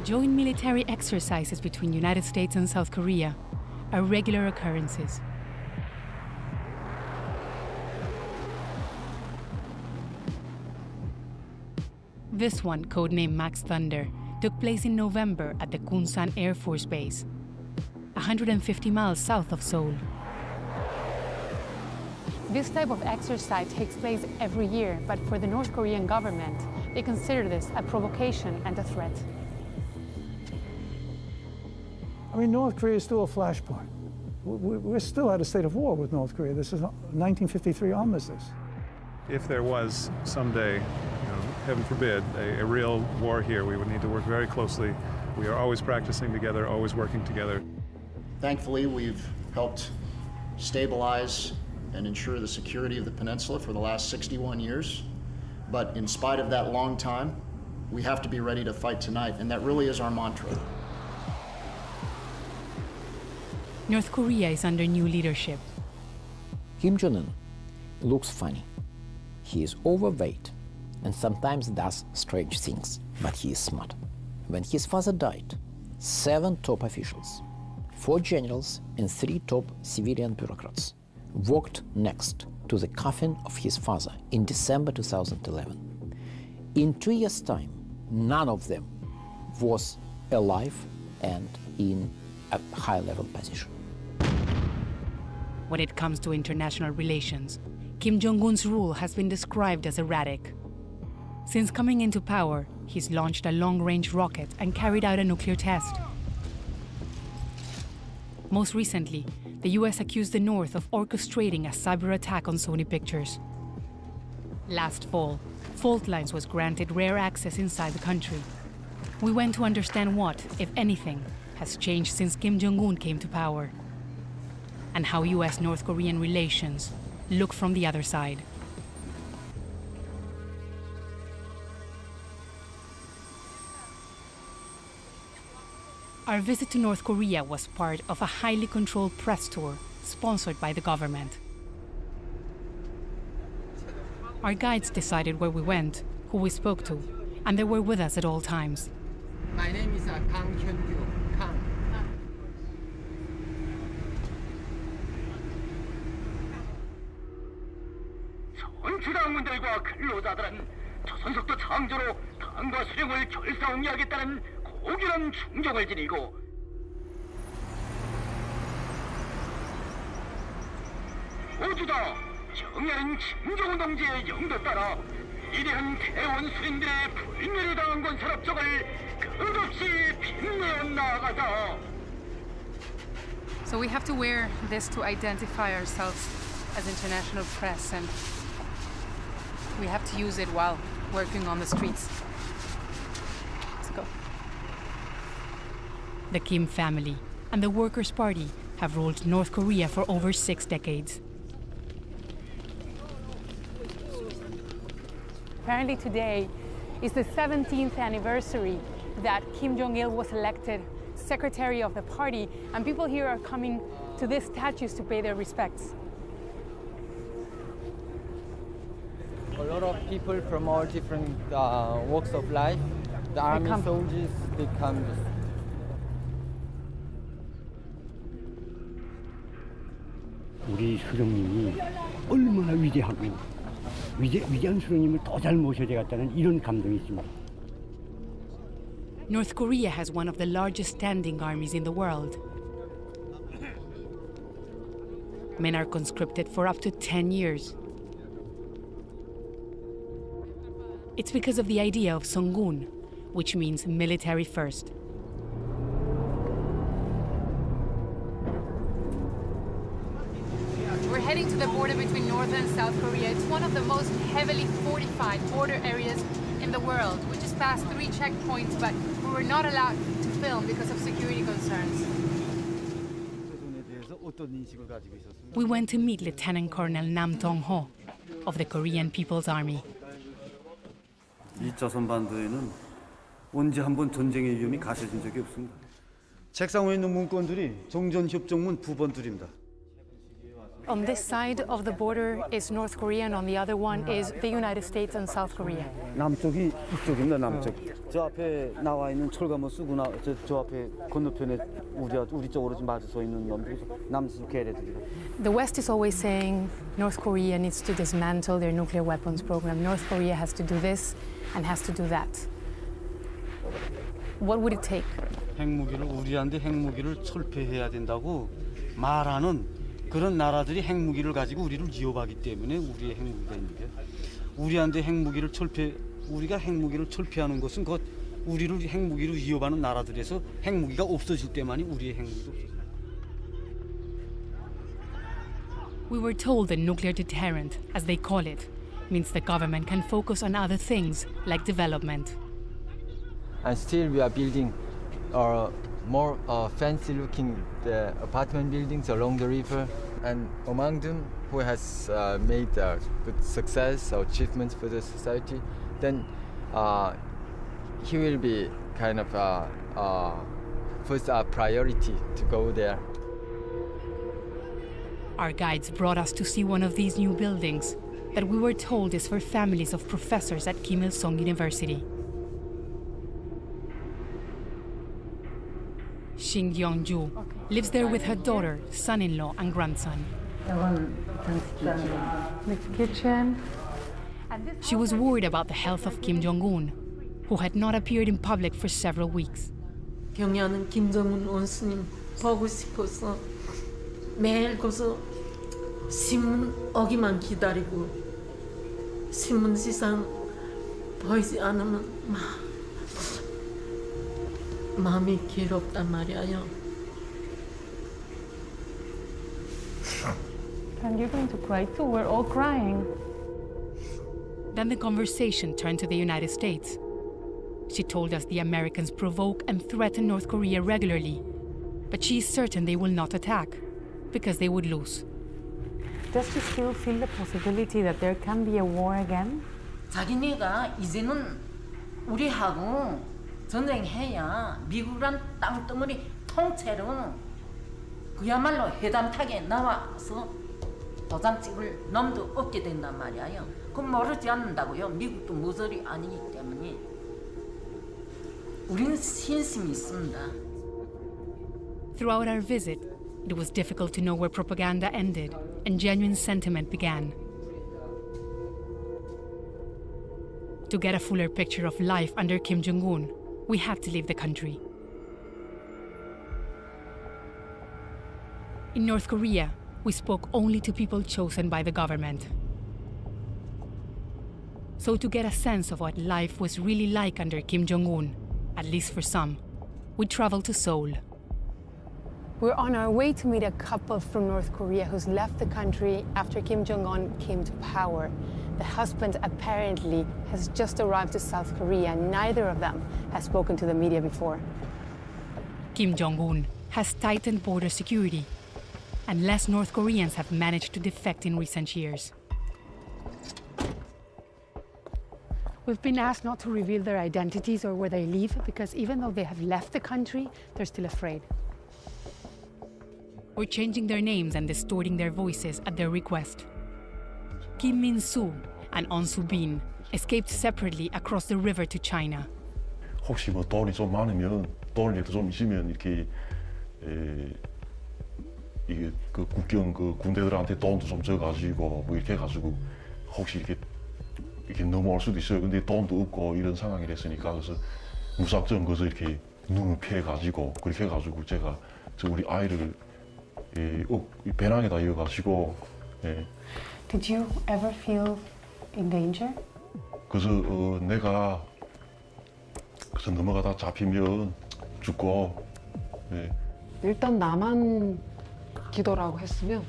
Joint military exercises between United States and South Korea are regular occurrences. This one, codenamed Max Thunder, took place in November at the Kunsan Air Force Base, 150 miles south of Seoul. This type of exercise takes place every year, but for the North Korean government, they consider this a provocation and a threat. I mean, North Korea is still a flashpoint. We're still at a state of war with North Korea. This is a 1953 armistice. If there was someday, heaven forbid, a real war here, we would need to work very closely. We are always practicing together, always working together. Thankfully, we've helped stabilize and ensure the security of the peninsula for the last 61 years. But in spite of that long time, we have to be ready to fight tonight, and that really is our mantra. North Korea is under new leadership. Kim Jong-un looks funny. He is overweight and sometimes does strange things, but he is smart. When his father died, 7 top officials, 4 generals and 3 top civilian bureaucrats walked next to the coffin of his father in December 2011. In 2 years' time, none of them was alive and in a high-level position. When it comes to international relations, Kim Jong-un's rule has been described as erratic. Since coming into power, he's launched a long-range rocket and carried out a nuclear test. Most recently, the US accused the North of orchestrating a cyber attack on Sony Pictures. Last fall, fault lines was granted rare access inside the country. We went to understand what, if anything, has changed since Kim Jong-un came to power, and how US-North Korean relations look from the other side. Our visit to North Korea was part of a highly controlled press tour sponsored by the government. Our guides decided where we went, who we spoke to, and they were with us at all times. My name is Kang Hyun-gyu. Kang. 정치당원들과 근로자들은 조선석도 창조로 당과 수령을 결사응리하겠다는 고결한 충정을 지니고 모두 다 정의한 김정은 동지의 영도 따라 위대한 대원 수령들의 불멸에 당한 건설 업적을 끝없이 빛내어 나아가자. So we have to wear this to identify ourselves as international press, and we have to use it while working on the streets. Let's go. The Kim family and the Workers' Party have ruled North Korea for over 6 decades. Apparently today is the 17th anniversary that Kim Jong-il was elected secretary of the party, and people here are coming to these statues to pay their respects. A lot of people from all different walks of life, the army soldiers, they come. 우리 수령님이 얼마나 위대하고 위대한 수령님을 더 잘 모셔야 되겠다는 이런 감동이 있습니다. North Korea has one of the largest standing armies in the world. Men are conscripted for up to 10 years. It's because of the idea of Songun, which means military first. We're heading to the border between North and South Korea. It's one of the most heavily fortified border areas in the world. We just passed 3 checkpoints, but we were not allowed to film because of security concerns. We went to meet Lieutenant Colonel Nam Dong-ho of the Korean People's Army. 이 조선반도에는 언제 한번 전쟁의 위험이 가셔진 적이 없습니다. 책상 위에 있는 문건들이 종전협정문 부본들입니다. On this side of the border is North Korea, and on the other one is the United States and South Korea. 남쪽이 이쪽입니다. 남쪽. 저 앞에 나와 있는 철거문 쓰고 저 앞에 건너편에 우리 쪽으로 좀 맞서 있는 놈들이 남쪽 걔네들이다. The West is always saying North Korea needs to dismantle their nuclear weapons program. North Korea has to do this and has to do that. What would it take? 우리한테 핵무기를 철폐해야 된다고 말하는 그런 나라들이 핵무기를 가지고 우리를 위협하기 때문에 우리의 핵무기가 있는 게 우리한테 우리가 핵무기를 철폐하는 것은 우리를 핵무기로 위협하는 나라들에서 핵무기가 없어질 때만이 우리의 핵무기도 없어져요. We were told the nuclear deterrent, as they call it, means the government can focus on other things like development. And still we are building more fancy-looking apartment buildings along the river. And among them, who has made good success or achievements for the society, then he will be kind of first priority to go there. Our guides brought us to see one of these new buildings that we were told is for families of professors at Kim Il-sung University. Shin Young-ju lives there with her daughter, son-in-law, and grandson. The kitchen. She was worried about the health of Kim Jong-un, who had not appeared in public for several weeks. 경야는 김정은 원수님 보고 싶어서 매일 가서 신문 오기만 기다리고 신문 시상 보이지 않으면 마음이 괴롭단 말이에요. And you're going to cry too. We're all crying. Then the conversation turned to the United States. She told us the Americans provoke and threaten North Korea regularly, but she is certain they will not attack because they would lose. Does she still feel the possibility that there can be a war again? 자기네가 이제는 우리하고 전쟁해야 미국이란 땅덩어리 통째로 그야말로 해담탁에 나와서 도장 찍을 놈도 없게 된단 말이에요. 그건 모르지 않는다고요. 미국도 모서리 아니기 때문에. 우리는 신심이 있습니다. Throughout our visit, it was difficult to know where propaganda ended and genuine sentiment began. To get a fuller picture of life under Kim Jong-un, we had to leave the country. In North Korea, we spoke only to people chosen by the government. So to get a sense of what life was really like under Kim Jong-un, at least for some, we traveled to Seoul. We're on our way to meet a couple from North Korea who's left the country after Kim Jong-un came to power. The husband apparently has just arrived to South Korea. Neither of them has spoken to the media before. Kim Jong-un has tightened border security, and less North Koreans have managed to defect in recent years. We've been asked not to reveal their identities or where they live because even though they have left the country, they're still afraid. We're changing their names and distorting their voices at their request. Kim Min-soo and On Soo-bin escaped separately across the river to China. 혹시 뭐 돈이 좀 많으면 돈이 좀 있으면 이렇게 이게 그 국경 그 군대들한테 돈도 좀 줘가지고 뭐 이렇게 해가지고 혹시 이렇게 넘어올 수도 있어요. 근데 돈도 없고 이런 상황이 됐으니까 그래서 무작정 그래서 이렇게 눈을 피해가지고 그렇게 해가지고 제가 저 우리 아이를 배낭에다 이어가지고. Did you ever feel in danger? 그래서 내가 그래서 넘어가다 잡히면 죽고. 일단 나만 기도라고 했으면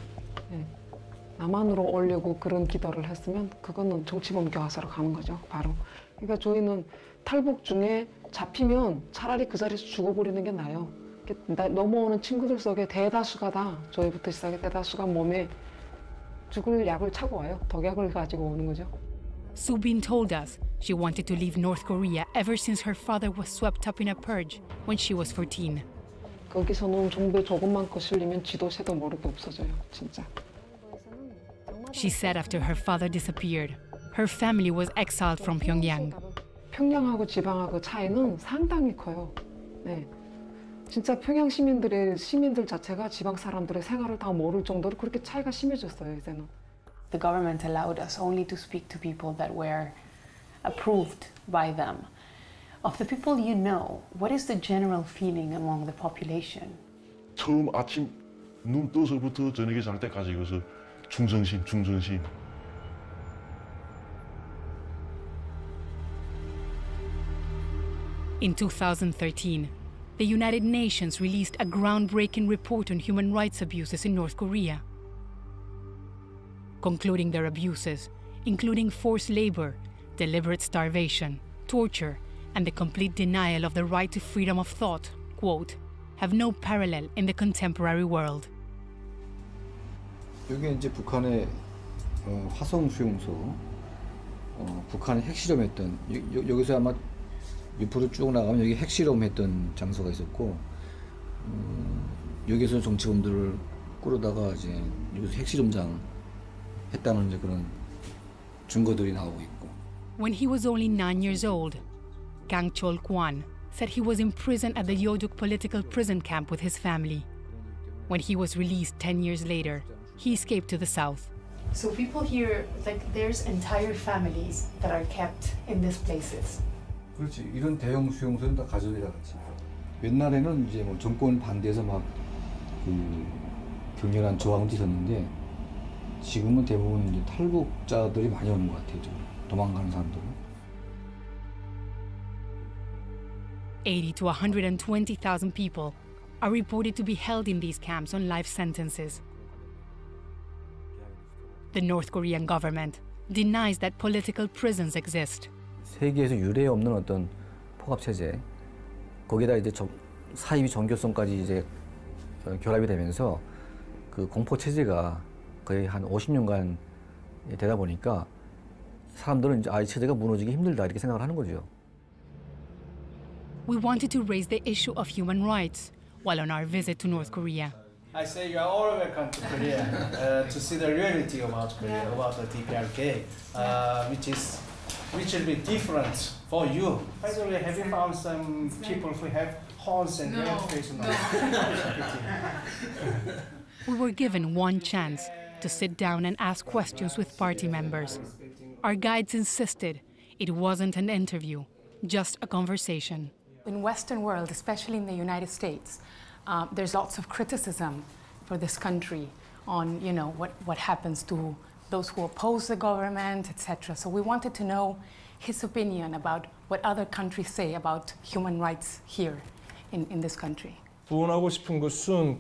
남한으로 오려고 그런 기도를 했으면 그거는 정치범 교화소로 가는 거죠, 바로. 그러니까 저희는 탈북 중에 잡히면 차라리 그 자리에서 죽어버리는 게 나아요. 넘어오는 친구들 속에 대다수가 다, 저희부터 시작해 대다수가 몸에 죽을 약을 차고 와요. 독약을 가지고 오는 거죠. Soo-bin told us she wanted to leave North Korea ever since her father was swept up in a purge when she was 14. 거기서는 정부에 조금만 거슬리면 지도 새도 모르게 없어져요, 진짜. She said after her father disappeared, her family was exiled from Pyongyang. 평양하고 지방하고 차이는 상당히 커요. 네. 진짜 평양 시민들 자체가 지방 사람들의 생활을 다 모를 정도로 그렇게 차이가 심해졌어요, 이제는. The government allowed us only to speak to people that were approved by them. Of the people you know, what is the general feeling among the population? 처음 아침 눈 떠서부터 저녁에 잘 때까지 이것을 충성심. In 2013, the United Nations released a groundbreaking report on human rights abuses in North Korea, concluding their abuses, including forced labor, deliberate starvation, torture, and the complete denial of the right to freedom of thought, quote, have no parallel in the contemporary world. 여기 이제 북한의 화성 수용소, 북한의 핵실험했던 여기서 아마 옆으로 쭉 나가면 여기 핵실험했던 장소가 있었고, 여기서 정치범들을 끌어다가 이제 여기서 핵실험장 했다는 이제 그런 증거들이 나오고 있고. When he was only 9 years old, Kang Chol-kwan said he was imprisoned at the Yoduk political prison camp with his family. When he was released 10 years later, he escaped to the south. So people here, like there's entire families that are kept in these places. 그렇지. 이런 대형 수용소는 다 가족이라 그렇지. 옛날에는 이제 뭐 정권 반대해서 막 격렬한 저항도 있었는데 지금은 대부분 이제 탈북자들이 많이 오는 것 같아요. 도망가는 사람들은. 80 to 120,000 people are reported to be held in these camps on life sentences. The North Korean government denies that political prisons exist. 세계에서 유례 없는 어떤 포갑 체제, 거기다 이제 사이비 종교성까지 이제 결합이 되면서 그 공포 체제가 거의 한 50년간 되다 보니까 사람들은 이제 이 체제가 무너지기 힘들다 이렇게 생각을 하는 거죠. We wanted to raise the issue of human rights while on our visit to North Korea. I say you are all welcome to Korea to see the reality about Korea, about the DPRK, which will be different for you. By the way, have you found some people who have horns and red face? No. We were given one chance to sit down and ask questions with party members. Our guides insisted it wasn't an interview, just a conversation. In Western world, especially in the United States, there's lots of criticism for this country on, you know, what happens to those who oppose the government, etc. So we wanted to know his opinion about what other countries say about human rights here in this country. 부원하고 싶은 것은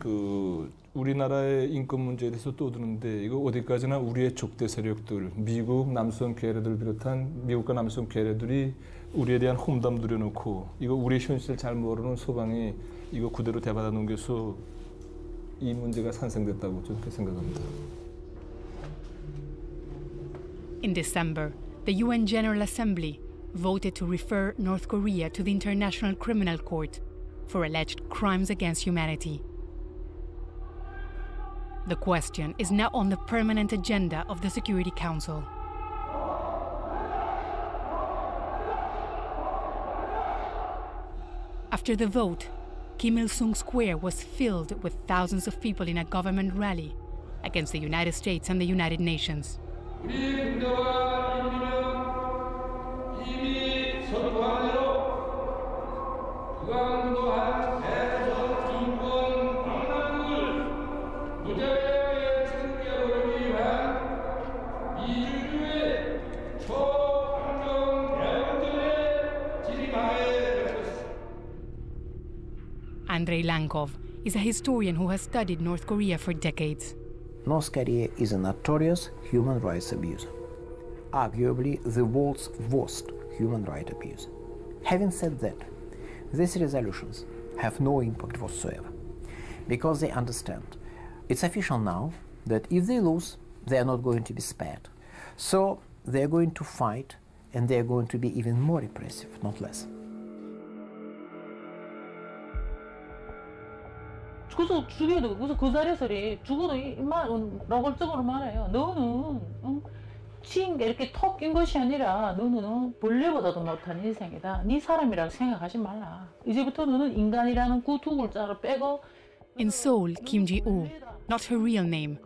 우리나라의 인권 문제에 대해서 떠드는데 이거 어디까지나 우리의 족대 세력들, 미국 남성 괴뢰들 비롯한 미국과 남성 괴뢰들이 우리에 대한 험담 누려놓고 이거 우리의 현실을 잘 모르는 소방이 이거 그대로 대받아 넘겨서 이 문제가 산생됐다고 저는 그렇게 생각합니다. In December, the UN General Assembly voted to refer North Korea to the International Criminal Court for alleged crimes against humanity. The question is now on the permanent agenda of the Security Council. After the vote, Kim Il-sung Square was filled with thousands of people in a government rally against the United States and the United Nations. Andrei Lankov is a historian who has studied North Korea for decades. North Korea is a notorious human rights abuser, arguably the world's worst human rights abuser. Having said that, these resolutions have no impact whatsoever, because they understand it's official now that if they lose, they are not going to be spared. So they are going to fight, and they are going to be even more repressive, not less. 그래서 죽여도 그래서 그 자리에서 죽어도 노골적으로 말해요. 너는 치인 게 이렇게 턱 낀 것이 아니라 너는 벌레보다도 못한 인생이다. 네 사람이라고 생각하지 말라. 이제부터 너는 인간이라는 그 두 글자를 빼고. In Seoul, Kim Ji-woo, not her real name,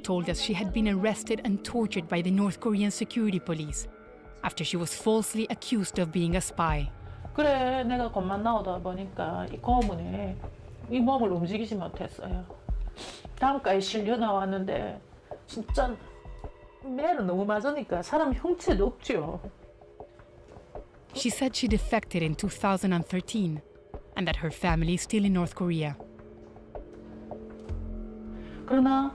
told us she had been arrested and tortured by the North Korean security police after she was falsely accused of being a spy. 그래, 내가 겁만 나오다 보니까 이 고문에 이 몸을 움직이지 못했어요. 담가에 실려 나왔는데 진짜 매를 너무 맞으니까 사람 형체도 없죠. She said she defected in 2013 and that her family is still in North Korea. 그러나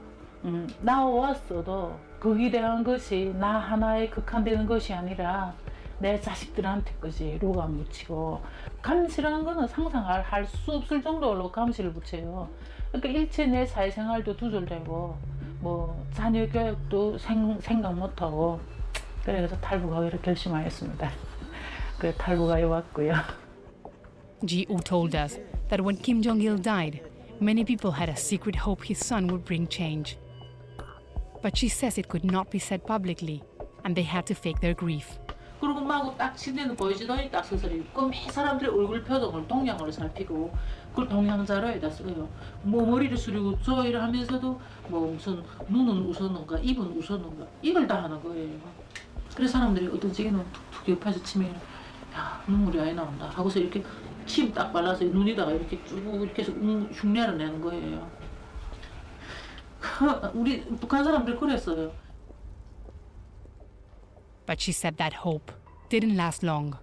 나왔어도 거기에 대한 것이 나 하나에 극한되는 것이 아니라 내 자식들한테까지 루가 묻히고 감시라는 거는 상상할 수 없을 정도로 감시를 붙여요. 그러니까 일체 내 사회생활도 두절되고 뭐 자녀 교육도 생각 못하고 그래서 탈북하기로 결심하였습니다. 그래 탈북하여 왔고요. Ji-woo told us that when Kim Jong-il died, many people had a secret hope his son would bring change. But she says it could not be said publicly, and they had to fake their grief. 그리고 마구 딱 침대는 보여지더니 딱 서서히 그 매 사람들의 얼굴 표정을 동양으로 살피고 그걸 동양자료에다 써요. 뭐 머리를 숙이고 조이를 하면서도 뭐 무슨 눈은 웃었는가 입은 웃었는가 이걸 다 하는 거예요. 그래서 사람들이 어떤 지게는 툭툭 옆에서 치면 야 눈물이 아예 나온다 하고서 이렇게 침 딱 발라서 눈에다가 이렇게 쭉 이렇게 해서 흉내를 내는 거예요. 우리 북한 사람들 그랬어요. But she said that hope didn't last long.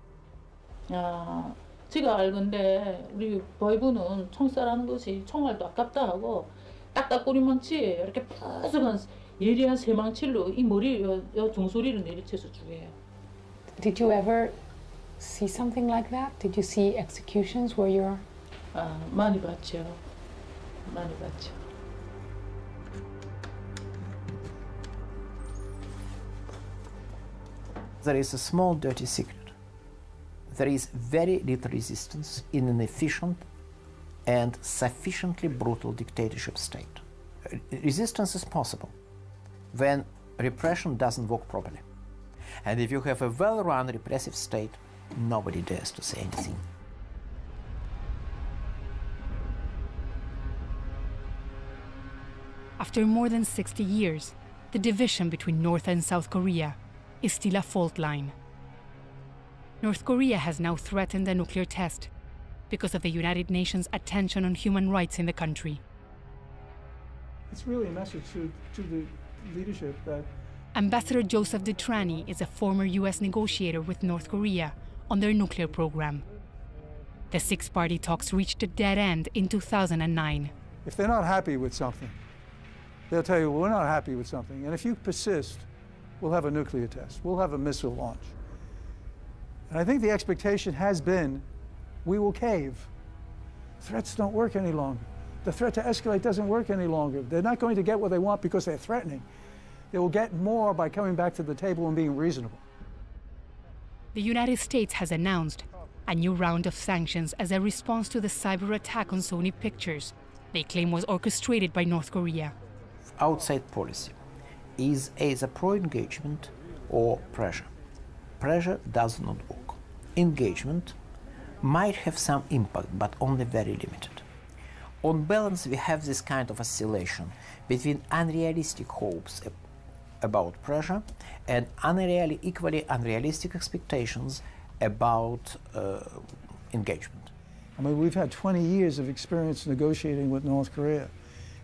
야, 제가 알건데 우리 보이부는 총살하는 것이 총알도 아깝다 하고 딱딱꼬리망치에 이렇게 푸석한 예리한 새망치로 이 머리 요 종소리를 내리쳐서 죽여요. Did you ever see something like that? Did you see executions where you're? 많이 봤죠. 많이 봤죠. There is a small dirty secret. There is very little resistance in an efficient and sufficiently brutal dictatorship state. Resistance is possible when repression doesn't work properly. And if you have a well-run repressive state, nobody dares to say anything. After more than 60 years, the division between North and South Korea is still a fault line. North Korea has now threatened a nuclear test because of the United Nations' attention on human rights in the country. It's really a message to the leadership that Ambassador Joseph Detrani is a former US negotiator with North Korea on their nuclear program. The six-party talks reached a dead end in 2009. if they're not happy with something, they'll tell you, well, we're not happy with something. And if you persist, we'll have a nuclear test. We'll have a missile launch. And I think the expectation has been, we will cave. Threats don't work any longer. The threat to escalate doesn't work any longer. They're not going to get what they want because they're threatening. They will get more by coming back to the table and being reasonable. The United States has announced a new round of sanctions as a response to the cyber attack on Sony Pictures they claim was orchestrated by North Korea. Outside policy is either pro-engagement or pressure. Pressure does not work. Engagement might have some impact, but only very limited. On balance, we have this kind of oscillation between unrealistic hopes about pressure and equally unrealistic expectations about engagement. I mean, we've had 20 years of experience negotiating with North Korea.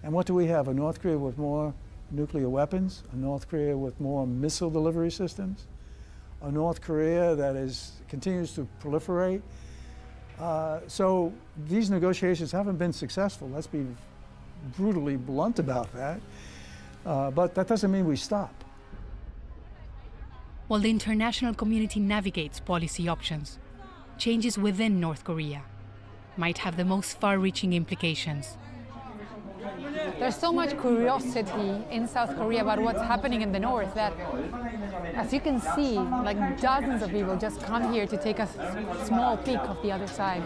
And what do we have? A North Korea with more nuclear weapons, a North Korea with more missile delivery systems, a North Korea that continues to proliferate. So these negotiations haven't been successful. Let's be brutally blunt about that. But that doesn't mean we stop. While the international community navigates policy options, changes within North Korea might have the most far-reaching implications. There's so much curiosity in South Korea about what's happening in the north that, as you can see, like dozens of people just come here to take a small peek of the other side.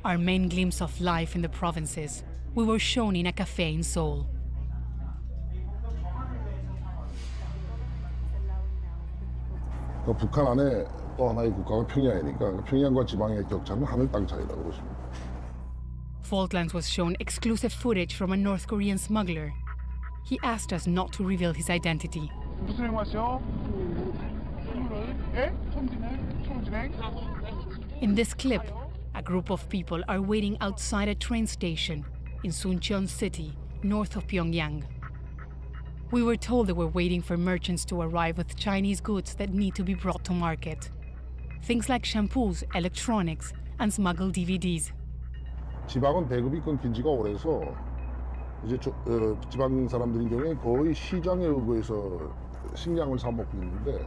Our main glimpse of life in the provinces, we were shown in a cafe in Seoul. 북한 안에 또 하나의 국가가 평양이니까 평양과 지방의 격차는 하늘 땅 차이라고 보십니다. Faultlands was shown exclusive footage from a North Korean smuggler. He asked us not to reveal his identity. 무슨 행마시오? 예? 총진행? In this clip, a group of people are waiting outside a train station in Suncheon City, north of Pyongyang. We were told they were waiting for merchants to arrive with Chinese goods that need to be brought to market. Things like shampoos, electronics, and smuggled DVDs. 지방은 배급이 끊긴 지가 오래서 이제 지방 사람들인 경우에 거의 시장에 의거해서 식량을 사 먹고 있는데.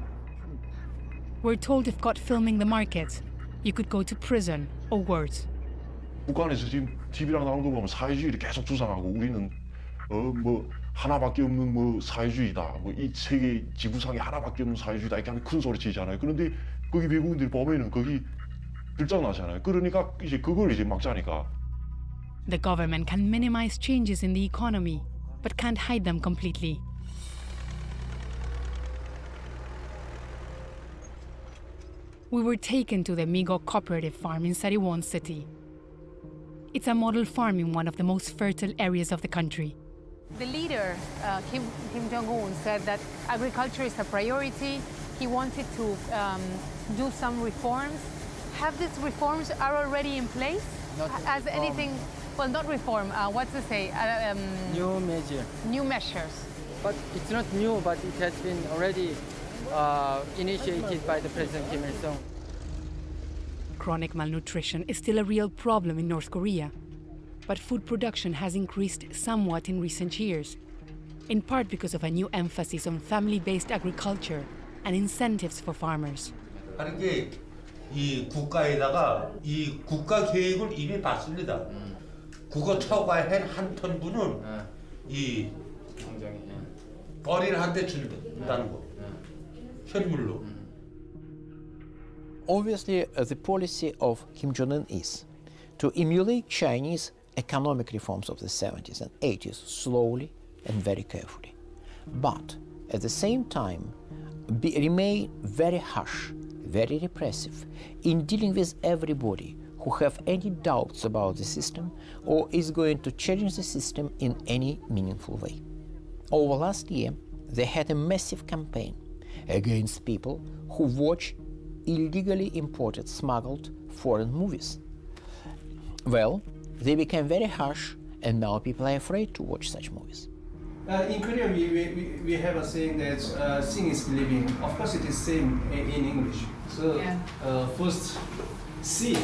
We're told if caught filming the market, you could go to prison or worse. 북한에서 지금 TV랑 나오는 거 보면 사회주의를 계속 주장하고 우리는 뭐 하나밖에 없는 뭐 사회주의다, 뭐 이 세계 지구상에 하나밖에 없는 사회주의다 이렇게 하면 큰 소리 치잖아요. 그런데 거기 외국인들이 보면은 거기 들장나잖아요. 그러니까 이제 그걸 이제 막자니까. The government can minimize changes in the economy, but can't hide them completely. We were taken to the Migo cooperative farm in Sariwon City. It's a model farm in one of the most fertile areas of the country. The leader, Kim Jong-un, said that agriculture is a priority. He wanted to do some reforms. Have these reforms are already in place? Not As anything, well, not reform, what's to say? New measure. New measures. But it's not new, but it has been already initiated by the President Kim Il-sung. Chronic malnutrition is still a real problem in North Korea, but food production has increased somewhat in recent years, in part because of a new emphasis on family-based agriculture and incentives for farmers. 하는 게 이 국가에다가 이 국가 계획을 이미 봤습니다. 국어 초과한 한 톤분은 이 어린한테 준다는 거. 현물로. Obviously, the policy of Kim Jong-un is to emulate Chinese economic reforms of the 70s and 80s slowly and very carefully. But at the same time, remain very harsh, very repressive in dealing with everybody who have any doubts about the system or is going to challenge the system in any meaningful way. Over last year, they had a massive campaign against people who watch illegally imported, smuggled foreign movies. Well, they became very harsh, and now people are afraid to watch such movies. In Korea, we have a saying that seeing is believing. Of course, it is same in English. So first, see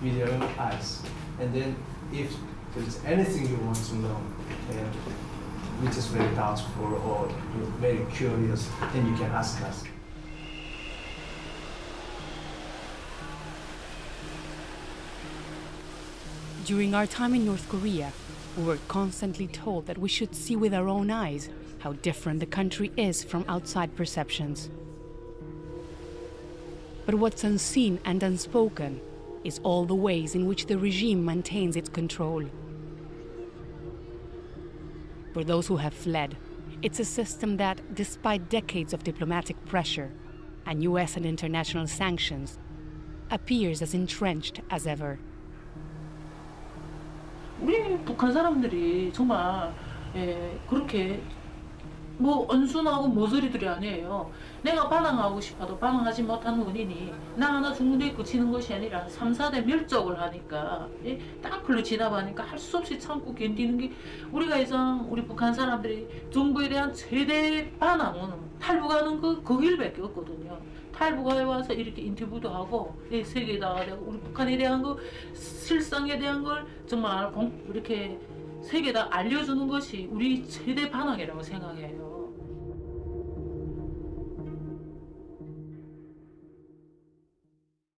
with your own eyes, and then if there is anything you want to know, which is very doubtful or you're very curious, then you can ask us. During our time in North Korea, we were constantly told that we should see with our own eyes how different the country is from outside perceptions. But what's unseen and unspoken is all the ways in which the regime maintains its control. For those who have fled, it's a system that, despite decades of diplomatic pressure and US and international sanctions, appears as entrenched as ever. 우리 북한 사람들이 정말 그렇게 뭐 언순하고 모서리들이 아니에요. 내가 반항하고 싶어도 반항하지 못하는 원인이 나 하나 죽는데 그치는 것이 아니라 3, 4대 멸족을 하니까 땅굴로 지나가니까 할 수 없이 참고 견디는 게 우리가 이상 우리 북한 사람들이 정부에 대한 최대 반항은 탈북하는 거길밖에 없거든요. 탈북하에 와서 이렇게 인터뷰도 하고 세계에다가 우리 북한에 대한 거 실상에 대한 걸 정말 이렇게 세계에다 알려주는 것이 우리 최대 반항이라고 생각해요.